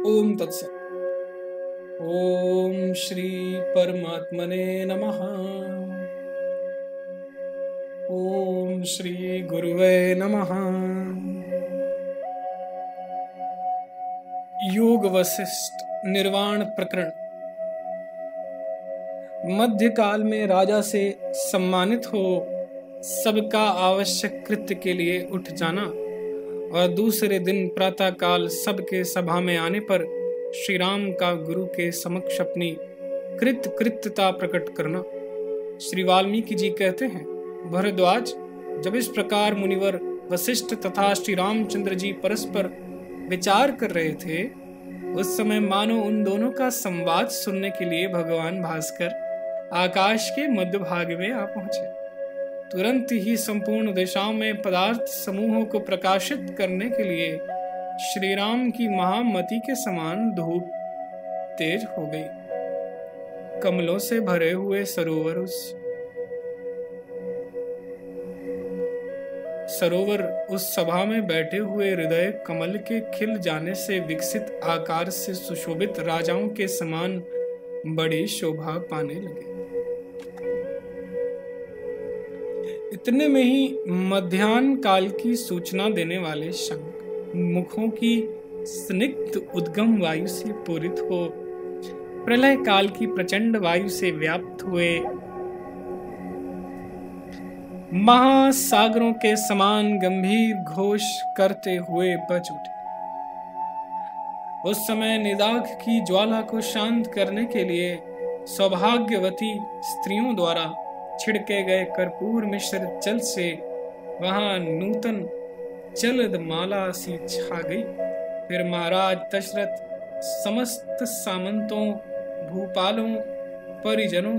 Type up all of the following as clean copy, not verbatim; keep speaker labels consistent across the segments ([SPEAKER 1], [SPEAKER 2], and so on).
[SPEAKER 1] ओम तत्सत। ओम श्री परमात्मने नमः। ओम श्री गुरुवे नमः। योग वशिष्ठ निर्वाण प्रकरण। मध्यकाल में राजा से सम्मानित हो सबका आवश्यक कृत्य के लिए उठ जाना और दूसरे दिन प्रातः काल सबके सभा में आने पर श्री राम का गुरु के समक्ष अपनी कृत्यता प्रकट करना। श्री वाल्मीकि जी कहते हैं, भरद्वाज, जब इस प्रकार मुनिवर वशिष्ठ तथा श्री रामचंद्र जी परस्पर विचार कर रहे थे, उस समय मानो उन दोनों का संवाद सुनने के लिए भगवान भास्कर आकाश के मध्य भाग में आ पहुंचे। तुरंत ही संपूर्ण दिशाओं में पदार्थ समूहों को प्रकाशित करने के लिए श्री राम की महामति के समान धूप तेज हो गई। कमलों से भरे हुए सरोवर उस सभा में बैठे हुए हृदय कमल के खिल जाने से विकसित आकार से सुशोभित राजाओं के समान बड़ी शोभा पाने लगे। इतने में ही मध्याह्न काल की सूचना देने वाले शंख मुखों की स्निग्ध उद्गम वायु से पूरित हो प्रलय काल की प्रचंड वायु से व्याप्त हुए महासागरों के समान गंभीर घोष करते हुए बज उठे। उस समय निदाघ की ज्वाला को शांत करने के लिए सौभाग्यवती स्त्रियों द्वारा छिड़के गए कर्पूर मिश्र जल से वहां नूतन जलद माला सी छा गई। फिर महाराज दशरथ समस्त सामंतों, भूपालों, परिजनों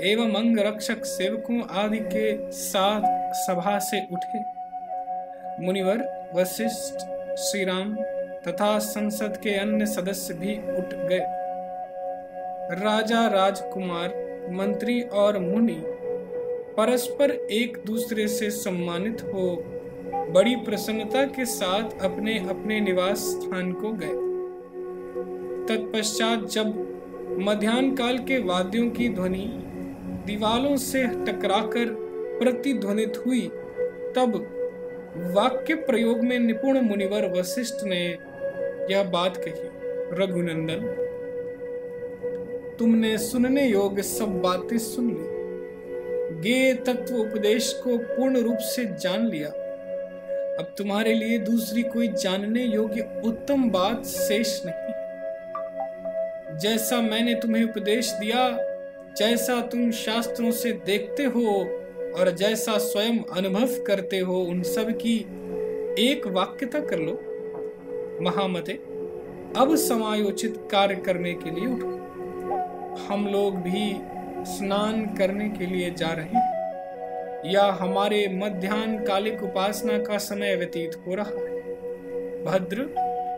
[SPEAKER 1] एवं अंगरक्षक सेवकों आदि के साथ सभा से उठे। मुनिवर वशिष्ठ, श्री राम तथा संसद के अन्य सदस्य भी उठ गए। राजा, राजकुमार, मंत्री और मुनि परस्पर एक दूसरे से सम्मानित हो बड़ी प्रसन्नता के साथ अपने अपने निवास स्थान को गए। तत्पश्चात जब मध्याह्न काल के वाद्यों की ध्वनि दीवालों से टकराकर प्रतिध्वनित हुई, तब वाक्य प्रयोग में निपुण मुनिवर वशिष्ठ ने यह बात कही, रघुनंदन, तुमने सुनने योग्य सब बातें सुन ली, गे तत्व उपदेश को पूर्ण रूप से जान लिया। अब तुम्हारे लिए दूसरी कोई जानने योग्य उत्तम बात शेष नहीं है। जैसा मैंने तुम्हें उपदेश दिया, जैसा तुम शास्त्रों से देखते हो और जैसा स्वयं अनुभव करते हो, उन सब की एक वाक्यता कर लो। महामते, अब समायोचित कार्य करने के लिए उठो। हम लोग भी स्नान करने के लिए जा रहे हैं या हमारे मध्याह्न कालिक उपासना का समय व्यतीत हो रहा है। भद्र,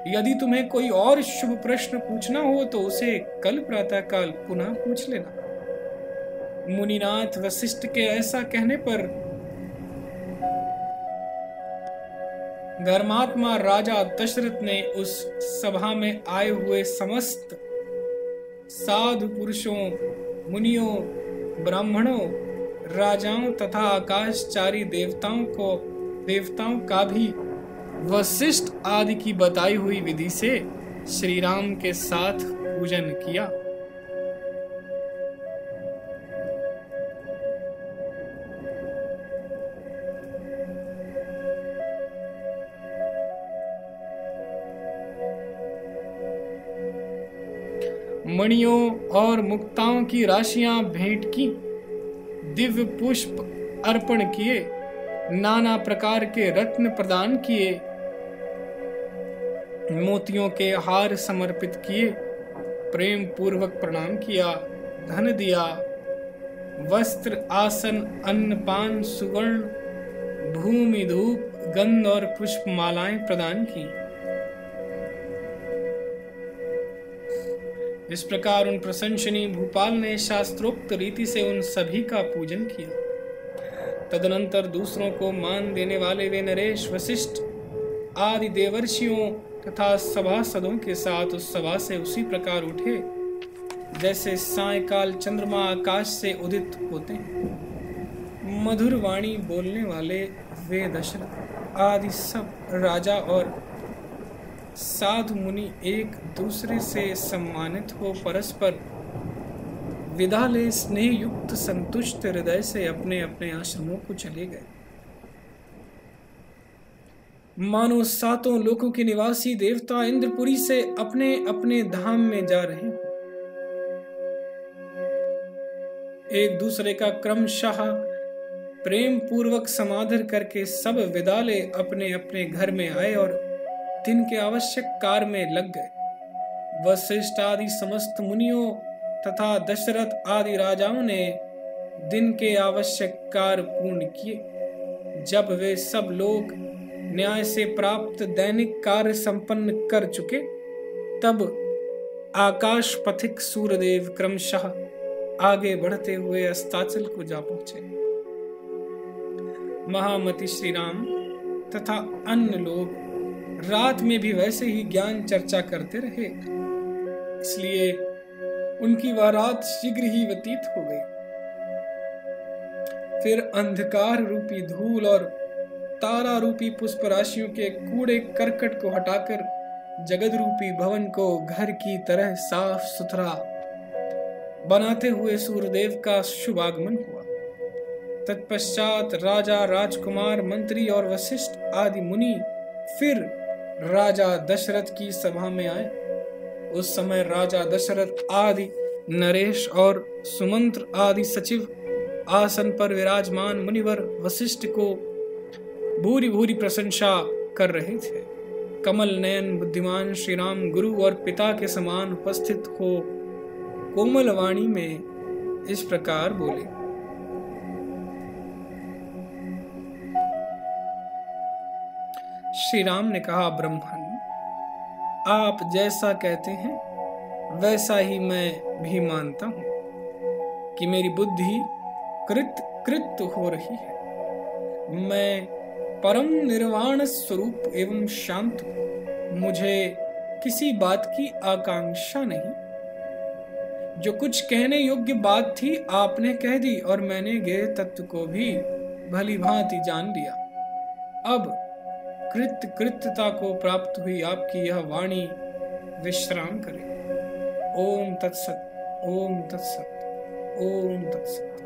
[SPEAKER 1] यदि तुम्हें कोई और शुभ प्रश्न पूछना हो तो उसे कल प्रातः काल पुनः पूछ लेना। मुनिनाथ वशिष्ठ के ऐसा कहने पर धर्मात्मा राजा दशरथ ने उस सभा में आए हुए समस्त साधु पुरुषों, मुनियों, ब्राह्मणों, राजाओं तथा आकाशचारी देवताओं का भी वशिष्ठ आदि की बताई हुई विधि से श्री राम के साथ पूजन किया। मणियों और मुक्ताओं की राशियां भेंट की, दिव्य पुष्प अर्पण किए, नाना प्रकार के रत्न प्रदान किए, मोतियों के हार समर्पित किए, प्रेम पूर्वक प्रणाम किया, धन दिया, वस्त्र, आसन, अन्न पान, सुवर्ण, भूमि, धूप, गंध और पुष्प मालाएं प्रदान की। इस प्रकार उन प्रशंसनीय भूपाल ने शास्त्रोक्त रीति से उन सभी का पूजन किया। तदनंतर दूसरों को मान देने वाले वे नरेश, वशिष्ठ आदि देवर्षियों तथा सभासदों के साथ उस सभा से उसी प्रकार उठे जैसे सायंकाल चंद्रमा आकाश से उदित होते हैं। मधुर वाणी बोलने वाले वे दशरथ आदि सब राजा और साधु मुनि एक दूसरे से सम्मानित हो परस्पर विदा ले स्नेह युक्त संतुष्ट हृदय से अपने अपने आश्रमों को चले गए। मानो सातों लोकों के निवासी देवता इंद्रपुरी से अपने अपने धाम में जा रहे हैं। एक दूसरे का क्रमशः प्रेम पूर्वक समादर करके सब विदा ले अपने अपने घर में आए और दिन के आवश्यक कार्य में लग गए। वशिष्ठ आदि समस्त मुनियों तथा दशरथ आदि राजाओं ने दिन के आवश्यक कार्य पूर्ण किए। जब वे सब लोग न्याय से प्राप्त दैनिक कार्य संपन्न कर चुके, तब आकाश पथिक सूर्यदेव क्रमशः आगे बढ़ते हुए अस्ताचल को जा पहुंचे। महामति श्री राम तथा अन्य लोग रात में भी वैसे ही ज्ञान चर्चा करते रहे, इसलिए उनकी वह रात शीघ्र ही व्यतीत हो गई। फिर अंधकार रूपी धूल और तारा रूपी पुष्प राशियों के कूड़े करकट को हटाकर जगत रूपी भवन को घर की तरह साफ सुथरा बनाते हुए सूर्यदेव का शुभ आगमन हुआ। तत्पश्चात राजा, राजकुमार, मंत्री और वशिष्ठ आदि मुनि फिर राजा दशरथ की सभा में आए। उस समय राजा दशरथ आदि नरेश और सुमंत्र आदि सचिव आसन पर विराजमान मुनिवर वशिष्ठ को भूरी भूरी प्रशंसा कर रहे थे। कमल नयन बुद्धिमान श्री राम गुरु और पिता के समान उपस्थित हो कोमल वाणी में इस प्रकार बोले। श्री राम ने कहा, ब्रह्मन, आप जैसा कहते हैं वैसा ही मैं भी मानता हूं कि मेरी बुद्धि कृत हो रही है। मैं परम निर्वाण स्वरूप एवं शांत हूं। मुझे किसी बात की आकांक्षा नहीं। जो कुछ कहने योग्य बात थी आपने कह दी और मैंने ज्ञेय तत्व को भी भली भांति जान लिया। अब कृत्यता को प्राप्त हुई आपकी यह वाणी विश्राम करे। ओम तत्सत, ओम तत्सत, ओम तत्सत।